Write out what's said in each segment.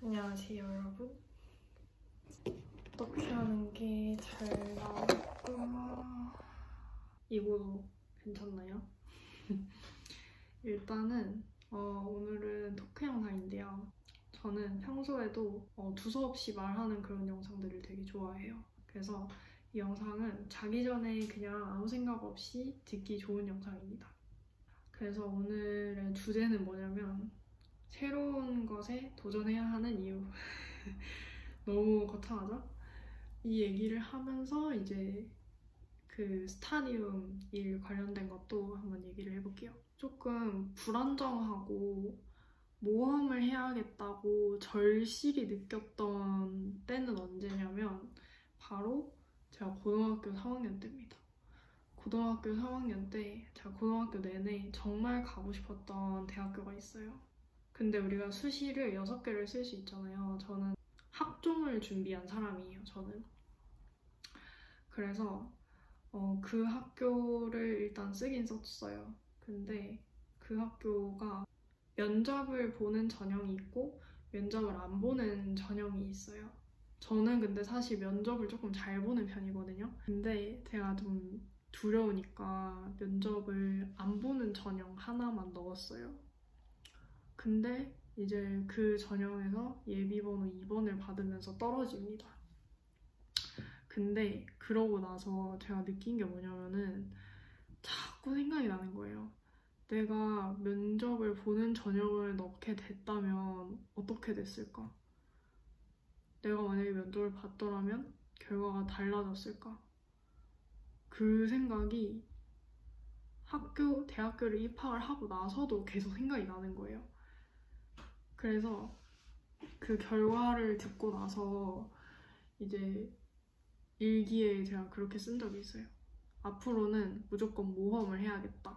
안녕하세요 여러분. 어떻게 하는 게 잘 나올까? 이거 괜찮나요? 일단은 오늘은 토크 영상인데요. 저는 평소에도 두서없이 말하는 그런 영상들을 되게 좋아해요. 그래서 이 영상은 자기 전에 그냥 아무 생각 없이 듣기 좋은 영상입니다. 그래서 오늘의 주제는 뭐냐면 새로운 것에 도전해야 하는 이유. 너무 거창하죠? 이 얘기를 하면서 이제 그 스타디움 일 관련된 것도 한번 얘기를 해볼게요. 조금 불안정하고 모험을 해야겠다고 절실히 느꼈던 때는 언제냐면 바로 제가 고등학교 3학년 때입니다. 고등학교 3학년 때 제가 고등학교 내내 정말 가고 싶었던 대학교가 있어요. 근데 우리가 수시를 6개를 쓸 수 있잖아요. 저는 학종을 준비한 사람이에요, 저는. 그래서 그 학교를 일단 쓰긴 썼어요. 근데 그 학교가 면접을 보는 전형이 있고 면접을 안 보는 전형이 있어요. 저는 근데 사실 면접을 조금 잘 보는 편이거든요. 근데 제가 좀 두려우니까 면접을 안 보는 전형 하나만 넣었어요. 근데 이제 그 전형에서 예비번호 2번을 받으면서 떨어집니다. 근데 그러고 나서 제가 느낀 게 뭐냐면은 자꾸 생각이 나는 거예요. 내가 면접을 보는 전형을 넣게 됐다면 어떻게 됐을까? 내가 만약에 면접을 봤더라면 결과가 달라졌을까? 그 생각이 대학교를 입학을 하고 나서도 계속 생각이 나는 거예요. 그래서 그 결과를 듣고 나서 이제 일기에 제가 그렇게 쓴 적이 있어요. 앞으로는 무조건 모험을 해야겠다.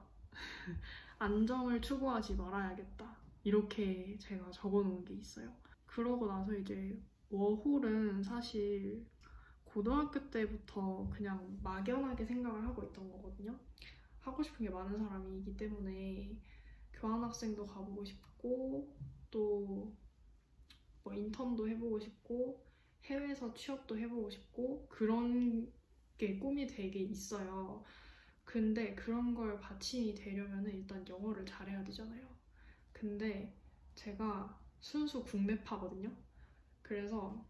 안정을 추구하지 말아야겠다. 이렇게 제가 적어놓은 게 있어요. 그러고 나서 이제 워홀은 사실 고등학교 때부터 그냥 막연하게 생각을 하고 있던 거거든요. 하고 싶은 게 많은 사람이기 때문에 교환학생도 가보고 싶고 또 뭐 인턴도 해보고 싶고 해외에서 취업도 해보고 싶고 그런 게 꿈이 되게 있어요. 근데 그런 걸 받침이 되려면 일단 영어를 잘해야 되잖아요. 근데 제가 순수 국내파거든요. 그래서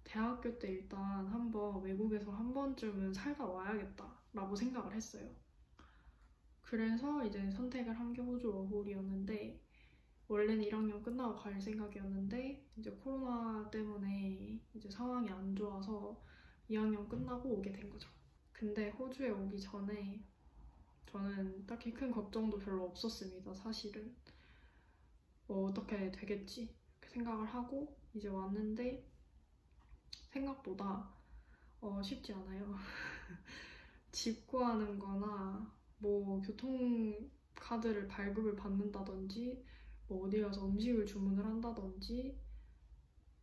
대학교 때 일단 한번 외국에서 한 번쯤은 살다 와야겠다라고 생각을 했어요. 그래서 이제 선택을 한 게 호주 워홀이었는데 원래는 1학년 끝나고 갈 생각이었는데 이제 코로나 때문에 이제 상황이 안 좋아서 2학년 끝나고 오게 된 거죠. 근데 호주에 오기 전에 저는 딱히 큰 걱정도 별로 없었습니다. 사실은 어떻게 되겠지 이렇게 생각을 하고 이제 왔는데 생각보다 쉽지 않아요. 집 구하는 거나 뭐 교통카드를 발급을 받는다든지 뭐 어디 가서 음식을 주문을 한다든지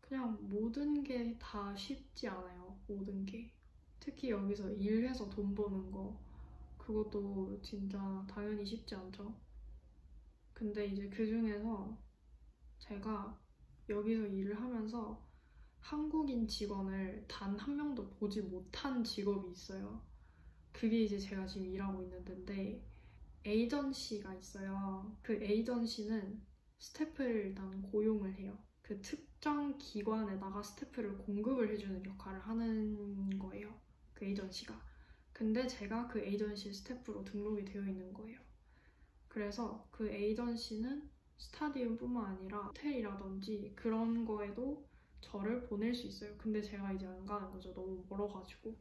그냥 모든 게 다 쉽지 않아요. 모든 게. 특히 여기서 일해서 돈 버는 거 그것도 진짜 당연히 쉽지 않죠. 근데 이제 그 중에서 제가 여기서 일을 하면서 한국인 직원을 단 한 명도 보지 못한 직업이 있어요. 그게 이제 제가 지금 일하고 있는 데인데 에이전시가 있어요. 그 에이전시는 스태프를 일단 고용을 해요. 그 특정 기관에다가 스태프를 공급을 해주는 역할을 하는 거예요. 그 에이전시가. 근데 제가 그 에이전시 스태프로 등록이 되어 있는 거예요. 그래서 그 에이전시는 스타디움뿐만 아니라 호텔이라든지 그런 거에도 저를 보낼 수 있어요. 근데 제가 이제 안 가는 거죠. 너무 멀어가지고.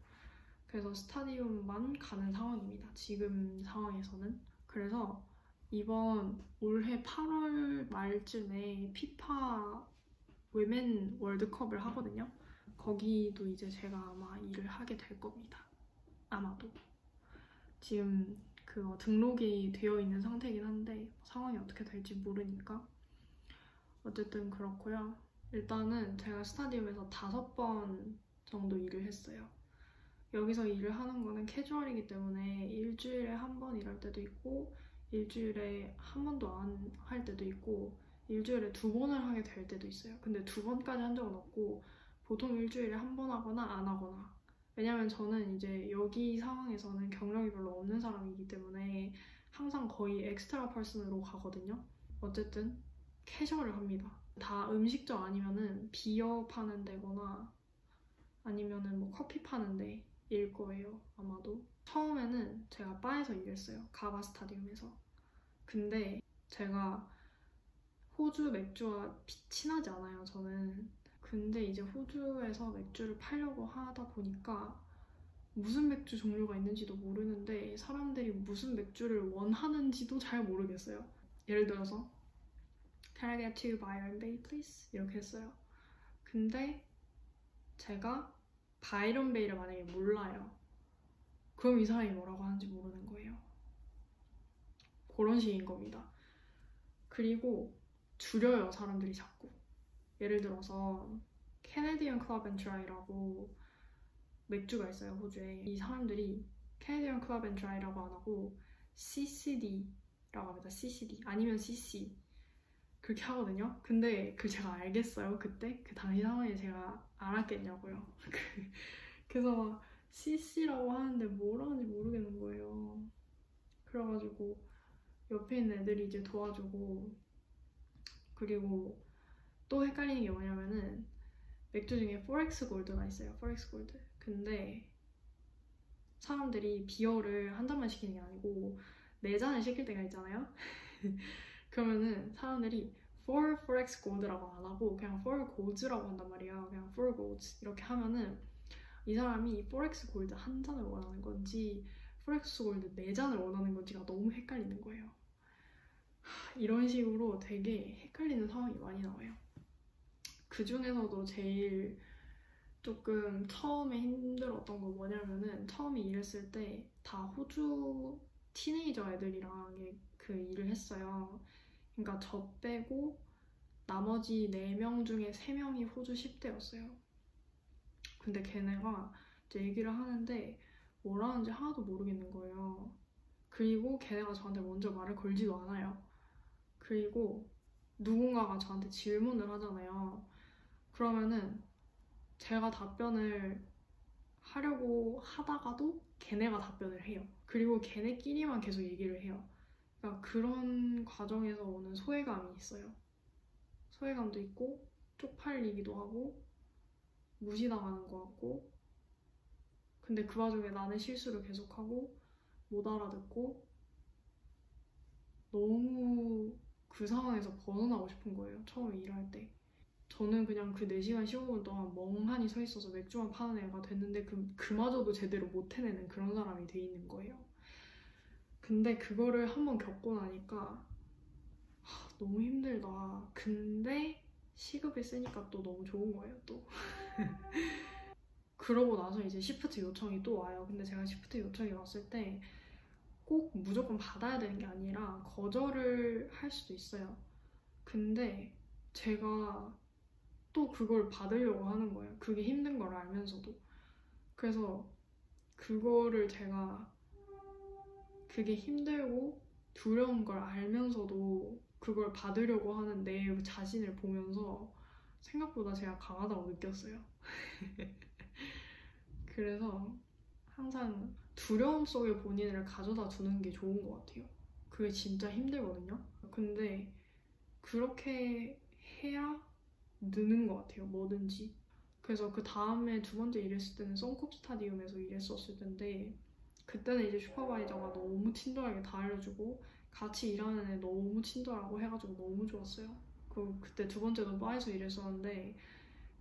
그래서 스타디움만 가는 상황입니다. 지금 상황에서는. 그래서 이번 올해 8월 말쯤에 피파 위멘 월드컵을 하거든요. 거기도 이제 제가 아마 일을 하게 될 겁니다. 아마도. 지금 그거 등록이 되어 있는 상태이긴 한데 상황이 어떻게 될지 모르니까 어쨌든 그렇고요. 일단은 제가 스타디움에서 5번 정도 일을 했어요. 여기서 일을 하는 거는 캐주얼이기 때문에 일주일에 한 번 일할 때도 있고 일주일에 한 번도 안 할 때도 있고 일주일에 2번을 하게 될 때도 있어요. 근데 2번까지 한 적은 없고 보통 일주일에 1번 하거나 안 하거나. 왜냐면 저는 이제 여기 상황에서는 경력이 별로 없는 사람이기 때문에 항상 거의 엑스트라 퍼슨으로 가거든요. 어쨌든 캐셔를 합니다. 다 음식점 아니면은 비어 파는 데거나 아니면은 뭐 커피 파는 데일 거예요, 아마도. 처음에는 제가 바에서 일했어요, 가바 스타디움에서. 근데 제가 호주 맥주와 친하지 않아요, 저는. 근데 이제 호주에서 맥주를 팔려고 하다 보니까 무슨 맥주 종류가 있는지도 모르는데 사람들이 무슨 맥주를 원하는지도 잘 모르겠어요. 예를 들어서 Can I get two Byron Bay, please? 이렇게 했어요. 근데 제가 바이런 베이를 만약에 몰라요. 그럼 이 사람이 뭐라고 하는지 모르는 거예요. 그런 식인 겁니다. 그리고 줄여요, 사람들이 자꾸. 예를 들어서 캐네디언 클럽 앤 드라이라고 맥주가 있어요, 호주에. 이 사람들이 캐네디언 클럽 앤 드라이라고 안 하고 CCD라고 합니다. CCD 아니면 CC 그렇게 하거든요. 근데 제가 알겠어요, 그때? 그 당시 상황에 제가 알았겠냐고요. 그래서 막 CC라고 하는데 뭐라는지 모르겠는 거예요. 그래가지고 옆에 있는 애들이 이제 도와주고. 그리고 또 헷갈리는 게 뭐냐면은 맥주 중에 포렉스 골드가 있어요. 포렉스 골드. 근데 사람들이 비어를 한 잔만 시키는 게 아니고 4잔을 시킬 때가 있잖아요. 그러면은 사람들이 4 forex gold라고 안 하고 그냥 4 golds라고 한단 말이야. 그냥 4 golds 이렇게 하면은 이 사람이 forex gold 한 잔을 원하는 건지 forex gold 4잔을 원하는 건지가 너무 헷갈리는 거예요. 이런 식으로 되게 헷갈리는 상황이 많이 나와요. 그 중에서도 제일 조금 처음에 힘들었던 건 뭐냐면은 처음에 일했을 때 다 호주 티네이저 애들이랑 그 일을 했어요. 그러니까 저 빼고 나머지 4명 중에 3명이 호주 10대였어요. 근데 걔네가 이제 얘기를 하는데 뭐라는지 하나도 모르겠는 거예요. 그리고 걔네가 저한테 먼저 말을 걸지도 않아요. 그리고 누군가가 저한테 질문을 하잖아요. 그러면은 제가 답변을 하려고 하다가도 걔네가 답변을 해요. 그리고 걔네끼리만 계속 얘기를 해요. 그러니까 그런 과정에서 오는 소외감이 있어요. 소외감도 있고 쪽팔리기도 하고 무시당하는 것 같고. 근데 그 와중에 나는 실수를 계속하고 못 알아듣고 너무 그 상황에서 벗어나고 싶은 거예요, 처음에 일할 때. 저는 그냥 그 4시간 15분 동안 멍하니 서 있어서 맥주만 파는 애가 됐는데 그마저도 제대로 못 해내는 그런 사람이 돼 있는 거예요. 근데 그거를 한번 겪고 나니까 너무 힘들다. 근데 시급이 세니까 또 너무 좋은 거예요, 또. 그러고 나서 이제 시프트 요청이 또 와요. 근데 제가 시프트 요청이 왔을 때 꼭 무조건 받아야 되는 게 아니라 거절을 할 수도 있어요. 근데 제가 또 그걸 받으려고 하는 거예요. 그게 힘든 걸 알면서도. 그래서 그거를 제가 그게 힘들고 두려운 걸 알면서도 그걸 받으려고 하는 내 자신을 보면서 생각보다 제가 강하다고 느꼈어요. 그래서 항상 두려움 속에 본인을 가져다 두는 게 좋은 것 같아요. 그게 진짜 힘들거든요. 근데 그렇게 해야 느는 것 같아요, 뭐든지. 그래서 그 다음에 2번째 일했을 때는 선콥 스타디움에서 일했었을 텐데 그때는 이제 슈퍼바이저가 너무 친절하게 다 알려주고 같이 일하는 애 너무 친절하고 해가지고 너무 좋았어요. 그때 2번째도 바에서 일했었는데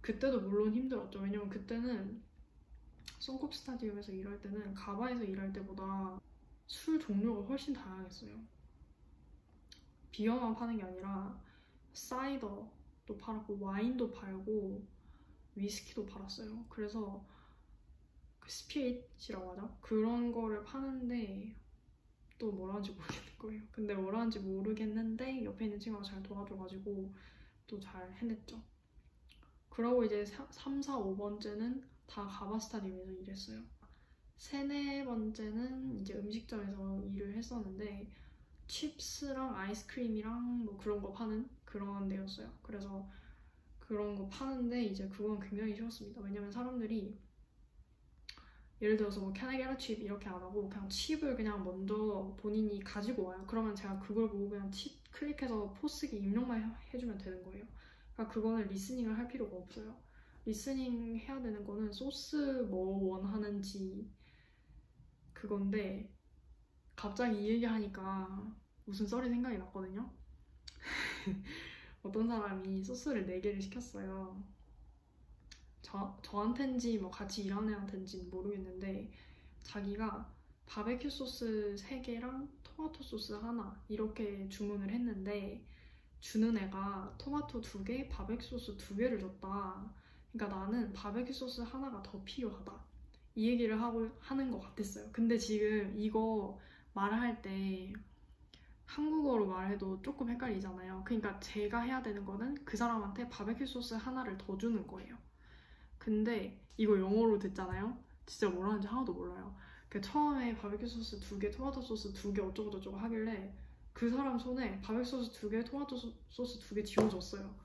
그때도 물론 힘들었죠. 왜냐면 그때는 선콥 스타디움에서 일할 때는 가바에서 일할 때보다 술 종류가 훨씬 다양했어요. 비어만 파는 게 아니라 사이더도 팔았고 와인도 팔고 위스키도 팔았어요. 그래서 그 스피릿이라고 하죠? 그런 거를 파는데 또 뭐라는지 모르겠는 거예요. 근데 뭐라는지 모르겠는데 옆에 있는 친구가 잘 도와줘가지고 또 잘 해냈죠. 그러고 이제 3, 4, 5번째는 다 가바 스타디움에서 일했어요. 3, 4번째는 이제 음식점에서 일을 했었는데 칩스랑 아이스크림이랑 뭐 그런 거 파는 그런 데였어요. 그래서 그런 거 파는데 이제 그건 굉장히 쉬웠습니다. 왜냐면 사람들이 예를 들어서 뭐 Can I get a chip 이렇게 안 하고 그냥 칩을 그냥 먼저 본인이 가지고 와요. 그러면 제가 그걸 보고 그냥 칩 클릭해서 포스기 입력만 해주면 되는 거예요. 그러니까 그거는 리스닝을 할 필요가 없어요. 리스닝 해야 되는 거는 소스 뭐 원하는지 그건데 갑자기 이 얘기하니까 무슨 썰이 생각이 났거든요. 어떤 사람이 소스를 4개를 시켰어요. 저한텐지 뭐 같이 일하는 애한텐지 모르겠는데 자기가 바베큐 소스 3개랑 토마토 소스 하나 이렇게 주문을 했는데 주는 애가 토마토 2개, 바베큐 소스 2개를 줬다. 그러니까 나는 바베큐 소스 하나가 더 필요하다. 이 얘기를 하는 것 같았어요. 근데 지금 이거 말할 때 한국어로 말해도 조금 헷갈리잖아요. 그러니까 제가 해야 되는 거는 그 사람한테 바베큐 소스 하나를 더 주는 거예요. 근데 이거 영어로 듣잖아요. 진짜 뭐라는지 하나도 몰라요. 처음에 바베큐 소스 2개, 토마토 소스 2개 어쩌고저쩌고 하길래 그 사람 손에 바베큐 소스 2개, 토마토 소스 2개 쥐어줬어요.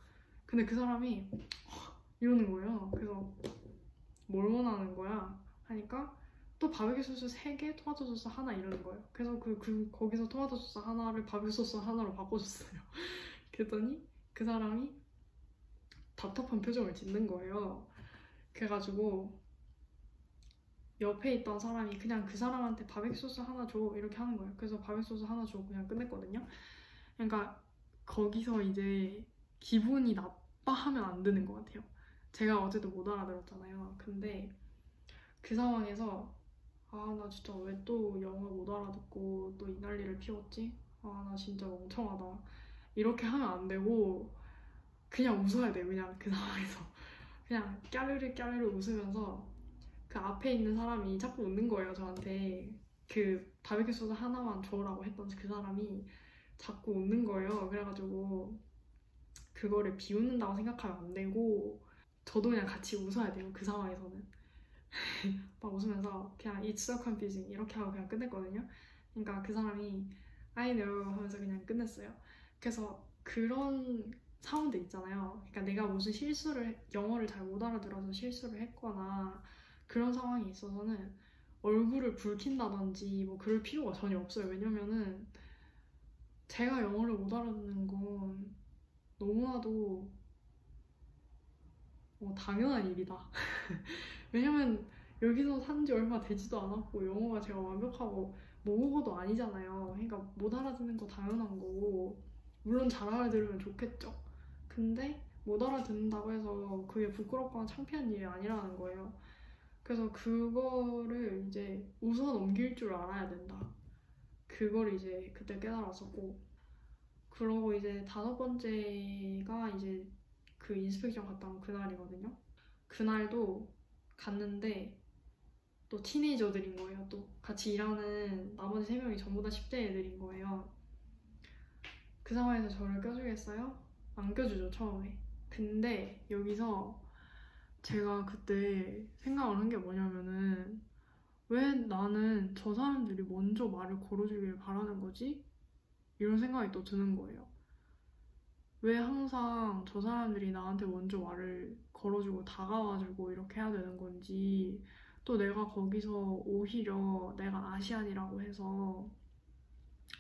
근데 그 사람이 이러는 거예요. 그래서 뭘 원하는 거야? 하니까 또 바베큐 소스 3개, 토마토 소스 하나 이러는 거예요. 그래서 거기서 토마토 소스 하나를 바베큐 소스 하나로 바꿔줬어요. 그랬더니 그 사람이 답답한 표정을 짓는 거예요. 그래가지고 옆에 있던 사람이 그냥 그 사람한테 바베큐 소스 하나 줘 이렇게 하는 거예요. 그래서 바베큐 소스 하나 줘 그냥 끝냈거든요. 그러니까 거기서 이제 기분이 나빠하면 안 되는 것 같아요. 제가 어제도 못 알아들었잖아요. 근데 그 상황에서 아 나 진짜 왜 또 영어 못 알아듣고 또 이 난리를 피웠지? 아 나 진짜 멍청하다. 이렇게 하면 안 되고 그냥 웃어야 돼요. 그냥 그 상황에서 그냥 까르르 까르르 웃으면서 그 앞에 있는 사람이 자꾸 웃는 거예요. 저한테 그 바베큐 소스 하나만 줘라고 했던 그 사람이 자꾸 웃는 거예요. 그래가지고 그거를 비웃는다고 생각하면 안 되고 저도 그냥 같이 웃어야 돼요. 그 상황에서는 막 웃으면서 그냥 It's so confusing 이렇게 하고 그냥 끝냈거든요. 그러니까 그 사람이 I know 하면서 그냥 끝냈어요. 그래서 그런 상황들 있잖아요. 그러니까 내가 무슨 영어를 잘 못 알아들어서 실수를 했거나 그런 상황이 있어서는 얼굴을 붉힌다든지 뭐 그럴 필요가 전혀 없어요. 왜냐면은 제가 영어를 못 알아듣는 건 너무나도 당연한 일이다. 왜냐면 여기서 산 지 얼마 되지도 않았고 영어가 제가 완벽하고 모국어도 아니잖아요. 그러니까 못 알아듣는 거 당연한 거고 물론 잘 알아들으면 좋겠죠. 근데 못 알아듣는다고 해서 그게 부끄럽거나 창피한 일이 아니라는 거예요. 그래서 그거를 이제 웃어 넘길 줄 알아야 된다. 그걸 이제 그때 깨달았었고 그러고 이제 5번째가 이제 그 인스펙션 갔다 온 그날이거든요. 그날도 갔는데 또 티네이저들인 거예요. 또 같이 일하는 나머지 3명이 전부 다 10대 애들인 거예요. 그 상황에서 저를 껴주겠어요? 안 껴주죠, 처음에. 근데 여기서 제가 그때 생각을 한 게 뭐냐면은 왜 나는 저 사람들이 먼저 말을 걸어주길 바라는 거지? 이런 생각이 또 드는 거예요. 왜 항상 저 사람들이 나한테 먼저 말을 걸어주고 다가와주고 이렇게 해야 되는 건지 또 내가 거기서 오히려 내가 아시안이라고 해서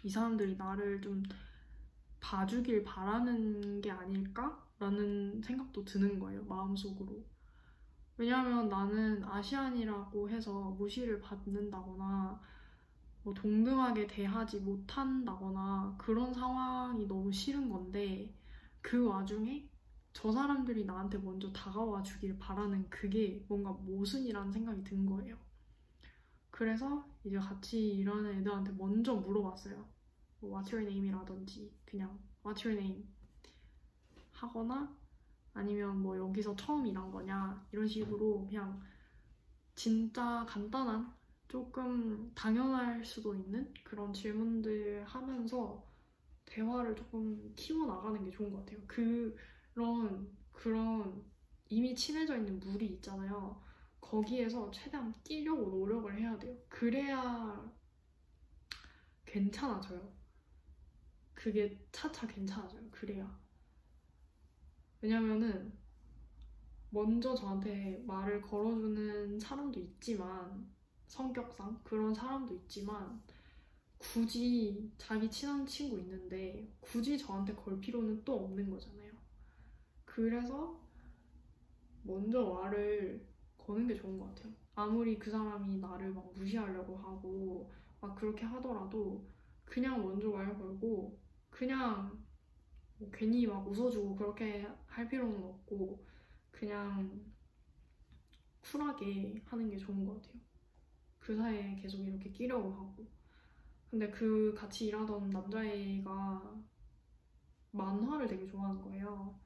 이 사람들이 나를 좀 봐주길 바라는 게 아닐까라는 생각도 드는 거예요, 마음속으로. 왜냐하면 나는 아시안이라고 해서 무시를 받는다거나 뭐 동등하게 대하지 못한다거나 그런 상황이 너무 싫은 건데 그 와중에 저 사람들이 나한테 먼저 다가와 주길 바라는 그게 뭔가 모순이라는 생각이 든 거예요. 그래서 이제 같이 일하는 애들한테 먼저 물어봤어요. 뭐 What's your name이라든지 그냥 What's your name 하거나 아니면 뭐 여기서 처음 일한 거냐 이런 식으로 그냥 진짜 간단한 조금 당연할 수도 있는 그런 질문들 하면서 대화를 조금 키워나가는 게 좋은 것 같아요. 그런 이미 친해져 있는 물이 있잖아요. 거기에서 최대한 뛰려고 노력을 해야 돼요. 그래야 괜찮아져요. 그게 차차 괜찮아져요. 그래야. 왜냐면은 먼저 저한테 말을 걸어주는 사람도 있지만, 성격상 그런 사람도 있지만, 굳이 자기 친한 친구 있는데 굳이 저한테 걸 필요는 또 없는 거잖아요. 그래서 먼저 말을 거는 게 좋은 것 같아요. 아무리 그 사람이 나를 막 무시하려고 하고 막 그렇게 하더라도 그냥 먼저 말 걸고 그냥 뭐 괜히 막 웃어주고 그렇게 할 필요는 없고 그냥 쿨하게 하는 게 좋은 것 같아요. 그 사이에 계속 이렇게 끼려고 하고. 근데 그 같이 일하던 남자애가 만화를 되게 좋아하는 거예요.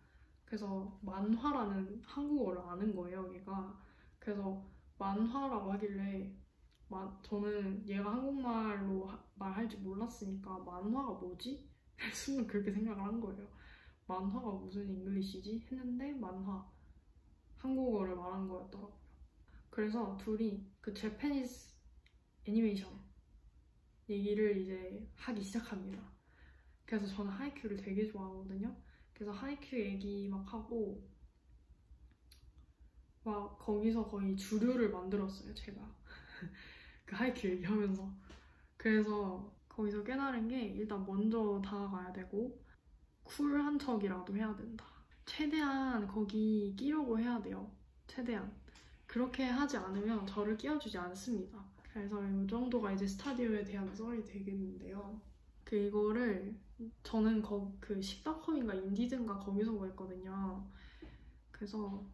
그래서 만화라는 한국어를 아는 거예요, 얘가. 그래서 만화라고 하길래 저는 얘가 한국말로 말할 줄 몰랐으니까 만화가 뭐지? 순간 그렇게 생각을 한 거예요. 만화가 무슨 잉글리시지? 했는데 만화, 한국어를 말한 거였더라고요. 그래서 둘이 그 재패니스 애니메이션 얘기를 이제 하기 시작합니다. 그래서 저는 하이큐를 되게 좋아하거든요. 그래서 하이큐 얘기 막 하고 막 거기서 거의 주류를 만들었어요, 제가. 그 하이큐 얘기하면서. 그래서 거기서 깨달은 게 일단 먼저 다가가야 되고 쿨한 척이라도 해야 된다. 최대한 거기 끼려고 해야 돼요. 최대한. 그렇게 하지 않으면 저를 끼워주지 않습니다. 그래서 이 정도가 이제 스타디오에 대한 썰이 되겠는데요. 이거를 저는 그 식닷컴인가 인디드인가 거기서 구했거든요. 그래서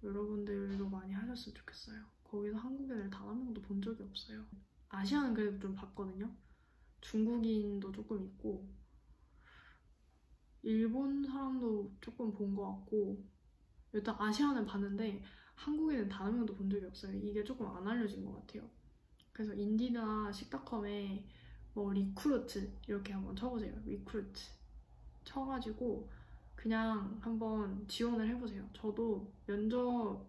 여러분들도 많이 하셨으면 좋겠어요. 거기서 한국 애들 단 한 명도 본 적이 없어요. 아시아는 그래도 좀 봤거든요. 중국인도 조금 있고 일본 사람도 조금 본 것 같고 일단 아시아는 봤는데 한국인은 단 한 명도 본 적이 없어요. 이게 조금 안 알려진 것 같아요. 그래서 인디나 식닷컴에 뭐 리크루트 이렇게 한번 쳐보세요. 리크루트 쳐가지고 그냥 한번 지원을 해보세요. 저도 면접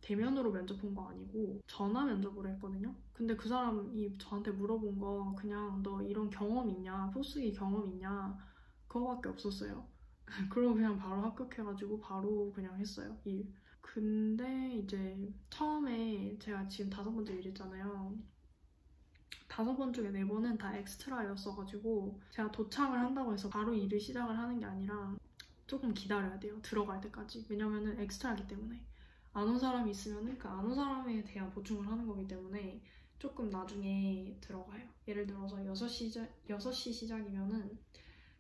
대면으로 면접 본 거 아니고 전화 면접으로 했거든요. 근데 그 사람이 저한테 물어본 거 그냥 너 이런 경험 있냐? 포스기 경험 있냐? 그거밖에 없었어요. 그러고 그냥 바로 합격해가지고 바로 그냥 했어요, 일. 근데 이제 처음에 제가 지금 5번째 일했잖아요. 5번 중에 4번은 다 엑스트라였어가지고 제가 도착을 한다고 해서 바로 일을 시작을 하는 게 아니라 조금 기다려야 돼요. 들어갈 때까지. 왜냐면은 엑스트라기 때문에. 안 온 사람이 있으면은 그 안 온 사람에 대한 보충을 하는 거기 때문에 조금 나중에 들어가요. 예를 들어서 6시 시작이면은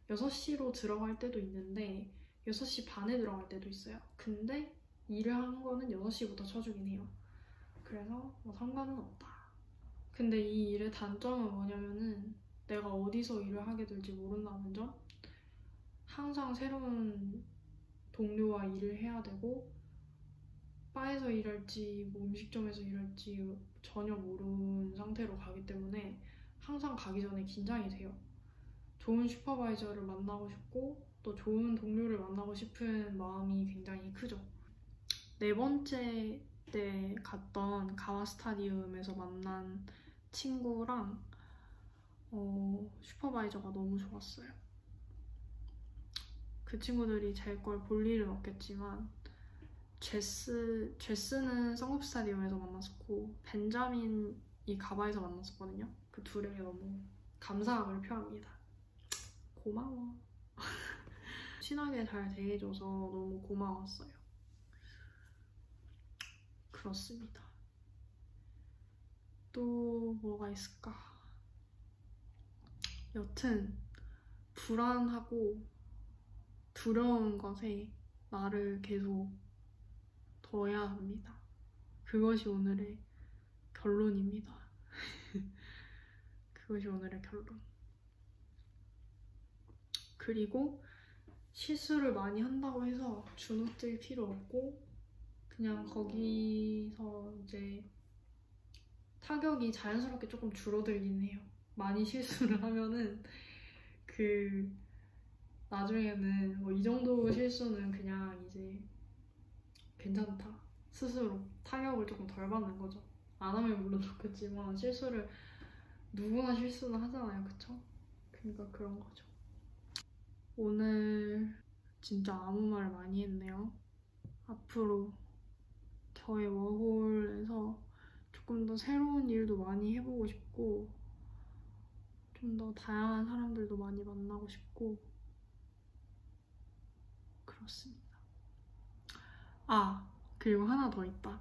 6시로 들어갈 때도 있는데 6시 반에 들어갈 때도 있어요. 근데 일을 한 거는 6시부터 쳐주긴 해요. 그래서 뭐 상관은 없다. 근데 이 일의 단점은 뭐냐면은 내가 어디서 일을 하게 될지 모른다는 점? 항상 새로운 동료와 일을 해야 되고 바에서 일할지 뭐 음식점에서 일할지 전혀 모르는 상태로 가기 때문에 항상 가기 전에 긴장이 돼요. 좋은 슈퍼바이저를 만나고 싶고 또 좋은 동료를 만나고 싶은 마음이 굉장히 크죠. 4번째 때 갔던 가와 스타디움에서 만난 친구랑 슈퍼바이저가 너무 좋았어요. 그 친구들이 제 걸 볼 일은 없겠지만 제스는 성급 스타디움에서 만났었고 벤자민이 가바에서 만났었거든요. 그 둘에게 너무 감사함을 표합니다. 고마워. 친하게 잘 대해줘서 너무 고마웠어요. 그렇습니다. 또 뭐가 있을까? 여튼 불안하고 두려운 것에 나를 계속 둬야 합니다. 그것이 오늘의 결론입니다. 그것이 오늘의 결론. 그리고 실수를 많이 한다고 해서 주눅들 필요 없고 그냥 거기서 이제 타격이 자연스럽게 조금 줄어들긴 해요. 많이 실수를 하면은 나중에는 뭐 이 정도 실수는 그냥 이제 괜찮다. 스스로 타격을 조금 덜 받는 거죠. 안 하면 물론 좋겠지만 누구나 실수는 하잖아요. 그쵸? 그러니까 그런 거죠. 오늘 진짜 아무 말 많이 했네요. 앞으로 저의 워홀에서 조금 더 새로운 일도 많이 해보고 싶고 좀 더 다양한 사람들도 많이 만나고 싶고 그렇습니다. 아, 그리고 하나 더 있다.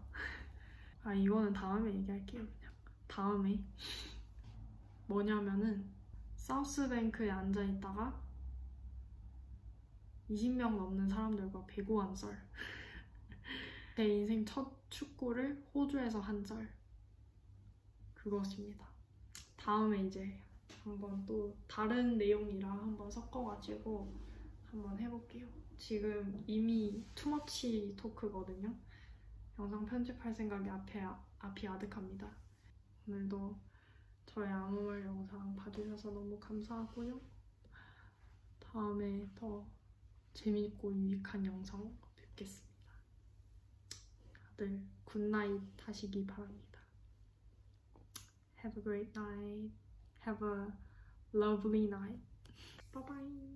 아, 이거는 다음에 얘기할게요. 그냥 다음에 뭐냐면은 사우스뱅크에 앉아있다가 20명 넘는 사람들과 배구한 썰. 제 인생 첫 축구를 호주에서 한 썰. 그것입니다. 다음에 이제 한번 또 다른 내용이랑 한번 섞어가지고 한번 해볼게요. 지금 이미 투머치 토크거든요. 영상 편집할 생각이 앞이 아득합니다. 오늘도 저의 아무 말 영상 봐주셔서 너무 감사하고요. 다음에 더 재밌고 유익한 영상 뵙겠습니다. 다들 굿나잇 하시기 바랍니다. Have a great night. Have a lovely night. Bye bye.